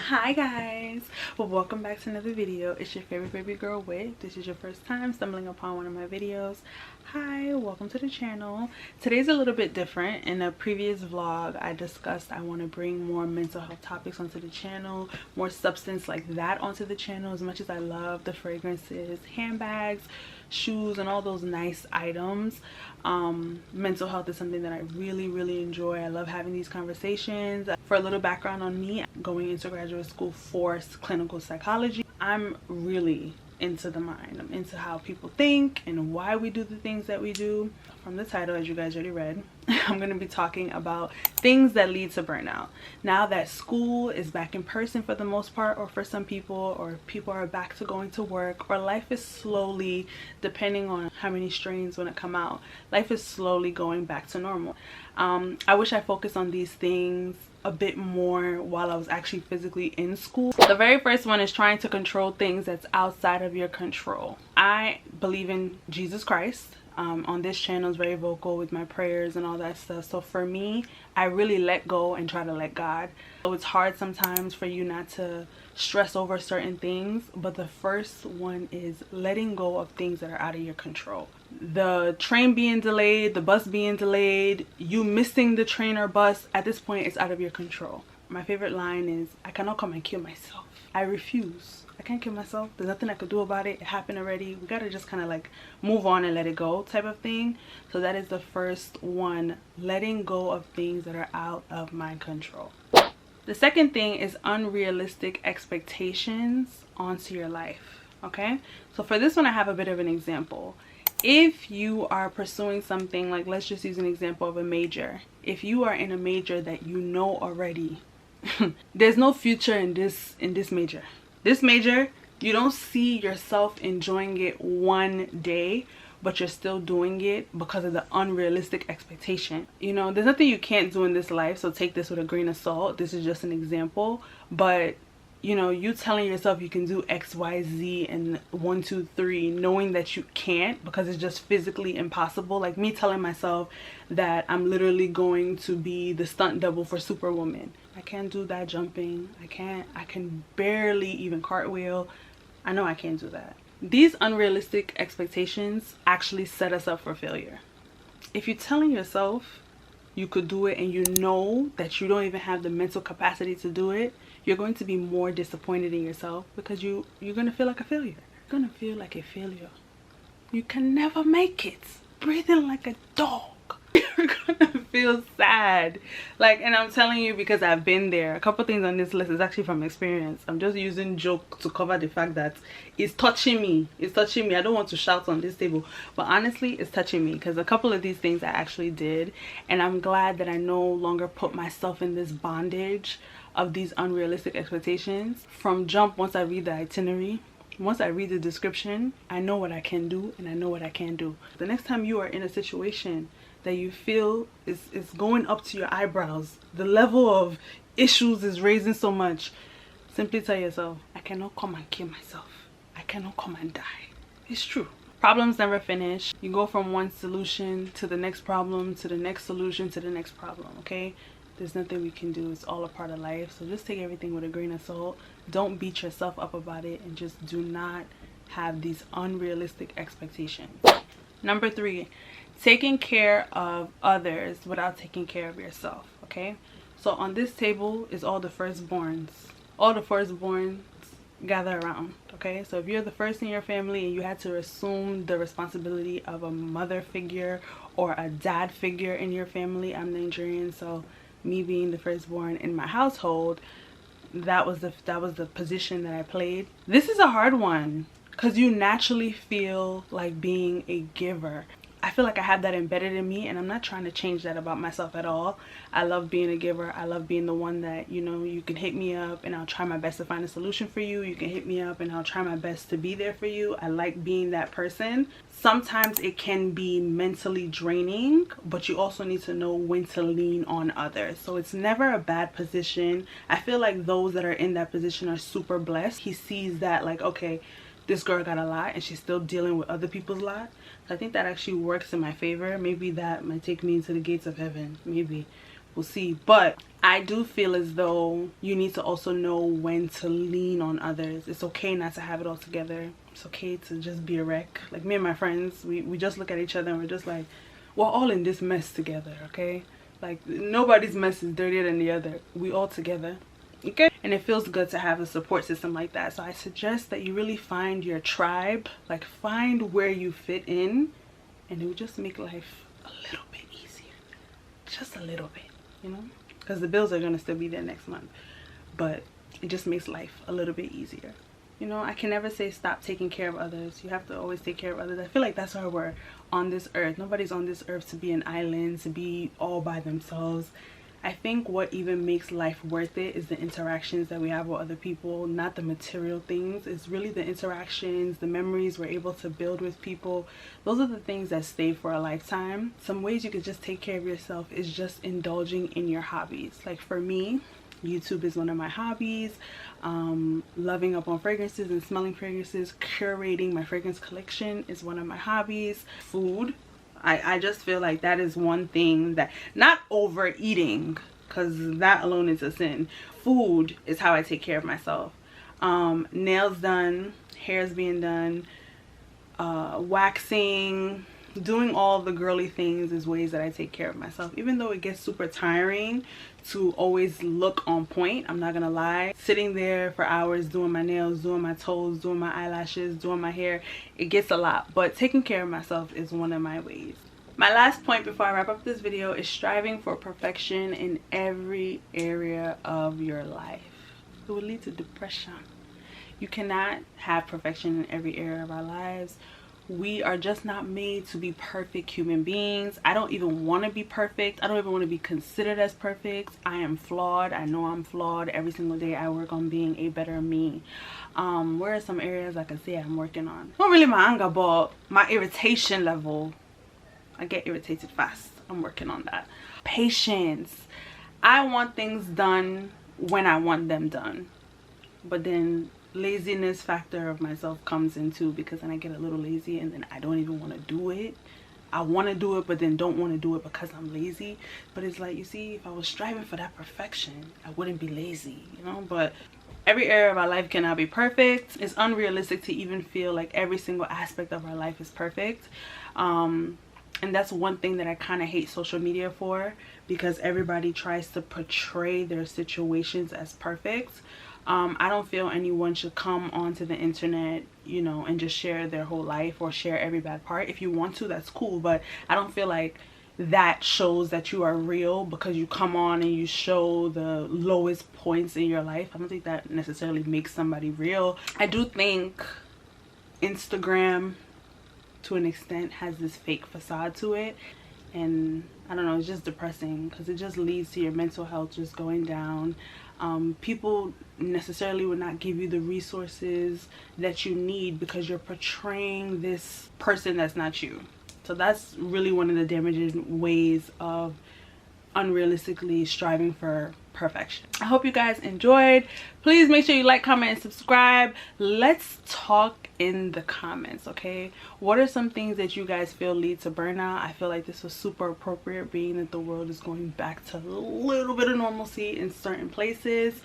Hi guys, well, welcome back to another video. It's your favorite baby girl Wit. This is your first time stumbling upon one of my videos. Hi, welcome to the channel. Today's a little bit different. In a previous vlog I discussed I want to bring more mental health topics onto the channel, more substance like that onto the channel. As much as I love the fragrances, handbags, shoes, and all those nice items, mental health is something that I really enjoy. I love having these conversations. For a little background on me, I'm going into graduate school for clinical psychology. I'm really into the mind. I'm into how people think and why we do the things that we do. From the title, as you guys already read, I'm going to be talking about things that lead to burnout. Now that school is back in person for the most part, or for some people, or people are back to going to work, or life is slowly, depending on how many strains when it come out, life is slowly going back to normal. I wish I focused on these things a bit more while I was actually physically in school. The very first one is trying to control things that's outside of your control. I believe in Jesus Christ. On this channel is very vocal with my prayers and all that stuff. So for me, I really let go and try to let God. So it's hard sometimes for you not to stress over certain things, but the first one is letting go of things that are out of your control. The train being delayed, the bus being delayed, you missing the train or bus, at this point it's out of your control. My favorite line is, I cannot come and kill myself. I refuse. I can't kill myself. There's nothing I could do about it. It happened already. We gotta just kind of like move on and let it go type of thing. So that is the first one, letting go of things that are out of my control. The second thing is unrealistic expectations onto your life. Okay, so for this one I have a bit of an example. If you are pursuing something, like let's just use an example of a major. If you are in a major that you know already there's no future in this major. This major, you don't see yourself enjoying it one day, but you're still doing it because of the unrealistic expectation. You know, there's nothing you can't do in this life, so take this with a grain of salt. This is just an example. But you know, you telling yourself you can do X, Y, Z and 1, 2, 3, knowing that you can't because it's just physically impossible. Like me telling myself that I'm literally going to be the stunt double for Superwoman. I can't do that jumping. I can barely even cartwheel. I know I can't do that. These unrealistic expectations actually set us up for failure. If you're telling yourself you could do it and you know that you don't even have the mental capacity to do it, you're going to be more disappointed in yourself because you're going to feel like a failure. You're going to feel like a failure. You can never make it. Breathing like a dog. You're going to feel sad. Like, and I'm telling you because I've been there. A couple things on this list is actually from experience. I'm just using joke to cover the fact that it's touching me. It's touching me. I don't want to shout on this table, but honestly it's touching me because a couple of these things I actually did, and I'm glad that I no longer put myself in this bondage of these unrealistic expectations. From jump, once I read the itinerary, once I read the description, I know what I can do and I know what I can't do. The next time you are in a situation that you feel is going up to your eyebrows, the level of issues is raising so much, simply tell yourself, I cannot come and kill myself. I cannot come and die. It's true. Problems never finish. You go from one solution to the next problem, to the next solution, to the next problem, okay? There's nothing we can do. It's all a part of life. So just take everything with a grain of salt. Don't beat yourself up about it, and just do not have these unrealistic expectations. Number 3, taking care of others without taking care of yourself. Okay, so on this table is all the firstborns. All the firstborns gather around. Okay, so if you're the first in your family and you had to assume the responsibility of a mother figure or a dad figure in your family, I'm Nigerian, so me being the firstborn in my household, that was the position that I played. This is a hard one because you naturally feel like being a giver. I feel like I have that embedded in me, and I'm not trying to change that about myself at all. I love being a giver. I love being the one that, you know, you can hit me up and I'll try my best to find a solution for you. You can hit me up and I'll try my best to be there for you. I like being that person. Sometimes it can be mentally draining, but you also need to know when to lean on others. So it's never a bad position. I feel like those that are in that position are super blessed. He sees that, like, okay, this girl got a lot and she's still dealing with other people's lot. So I think that actually works in my favor. Maybe that might take me into the gates of heaven. Maybe. We'll see. But I do feel as though you need to also know when to lean on others. It's okay not to have it all together. It's okay to just be a wreck. Like me and my friends, we just look at each other and we're just like, we're all in this mess together, okay? Like nobody's mess is dirtier than the other. We all together, okay? And it feels good to have a support system like that. So I suggest that you really find your tribe, like find where you fit in, and it will just make life a little bit easier. Just a little bit, you know? Because the bills are going to still be there next month, but it just makes life a little bit easier. You know, I can never say stop taking care of others. You have to always take care of others. I feel like that's why we're on this earth. Nobody's on this earth to be an island, to be all by themselves. I think what even makes life worth it is the interactions that we have with other people, not the material things. It's really the interactions, the memories we're able to build with people. Those are the things that stay for a lifetime. Some ways you can just take care of yourself is just indulging in your hobbies. Like for me, YouTube is one of my hobbies. Loving up on fragrances and smelling fragrances, curating my fragrance collection is one of my hobbies. Food, I just feel like that is one thing that, not overeating, because that alone is a sin. Food is how I take care of myself. Nails done, hair's being done, waxing, doing all the girly things is ways that I take care of myself. Even though it gets super tiring to always look on point, I'm not gonna lie. Sitting there for hours doing my nails, doing my toes, doing my eyelashes, doing my hair, it gets a lot. But taking care of myself is one of my ways. My last point before I wrap up this video is striving for perfection in every area of your life. It will lead to depression. You cannot have perfection in every area of our lives. We are just not made to be perfect human beings. I don't even want to be perfect. I don't even want to be considered as perfect. I am flawed. I know I'm flawed. Every single day I work on being a better me. Where are some areas I can say I'm working on? Not really my anger, but my irritation level. I get irritated fast. I'm working on that. Patience. I want things done when I want them done. But then laziness factor of myself comes in too, because then I get a little lazy and then I don't even want to do it. I want to do it but then don't want to do it because I'm lazy. But it's like, you see, if I was striving for that perfection, I wouldn't be lazy, you know. But every area of our life cannot be perfect. It's unrealistic to even feel like every single aspect of our life is perfect. And that's one thing that I kind of hate social media for, because everybody tries to portray their situations as perfect. I don't feel anyone should come onto the internet, you know, and just share their whole life or share every bad part. If you want to, that's cool, but I don't feel like that shows that you are real because you come on and you show the lowest points in your life. I don't think that necessarily makes somebody real. I do think Instagram to an extent has this fake facade to it, and I don't know, it's just depressing because it just leads to your mental health just going down. People necessarily would not give you the resources that you need because you're portraying this person that's not you. So that's really one of the damaging ways of unrealistically striving for perfection. I hope you guys enjoyed. Please make sure you like, comment, and subscribe. Let's talk in the comments, okay? What are some things that you guys feel lead to burnout? I feel like this was super appropriate, being that the world is going back to a little bit of normalcy in certain places.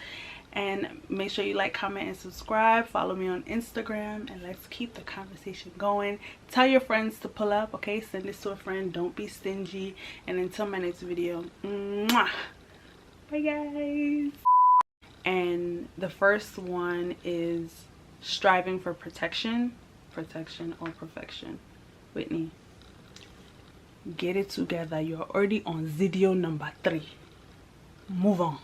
And make sure you like, comment, and subscribe. Follow me on Instagram, and let's keep the conversation going. Tell your friends to pull up, okay? Send this to a friend. Don't be stingy. And until my next video, mwah. Bye guys. And the first one is striving for protection or perfection. Whitney, get it together. You're already on video number 3. Move on.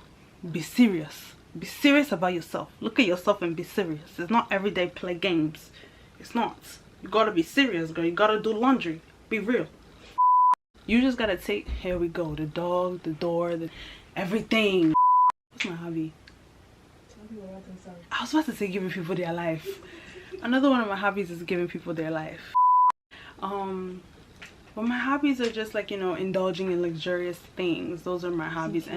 Be serious. Be serious about yourself. Look at yourself and be serious. It's not everyday play games. It's not. You gotta be serious, girl. You gotta do laundry. Be real. You just gotta take, here we go, the dog, the door, the everything. What's my hobby? I was about to say giving people their life. Another one of my hobbies is giving people their life. But my hobbies are just like, you know, indulging in luxurious things. Those are my hobbies.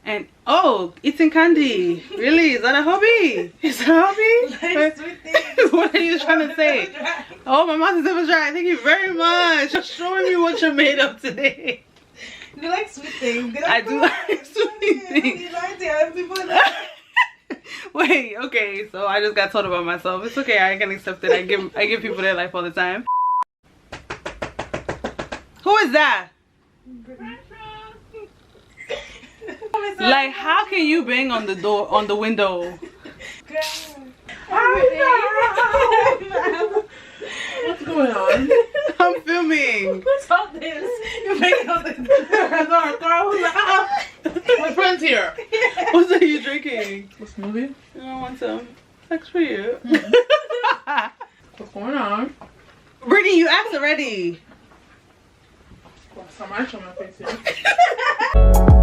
And oh, eating candy. Really? Is that a hobby? Is that a hobby? Like sweet things. What are you trying to say? Oh, my mouth is ever dry. Thank you very much for showing me what you're made of today. You like sweet things. I do like sweet things. You like to have people like Wait, okay, so I just got told about myself. It's okay, I can accept it. I give people their life all the time. Who is that? Like, how can you bang on the door, on the window? What's going on? I'm filming. What's all this? You're making all the my friend's here. What are you drinking? What's the movie? I want some. Sex for you. What's going on? Brittany, you asked already. Got some ice on my face here.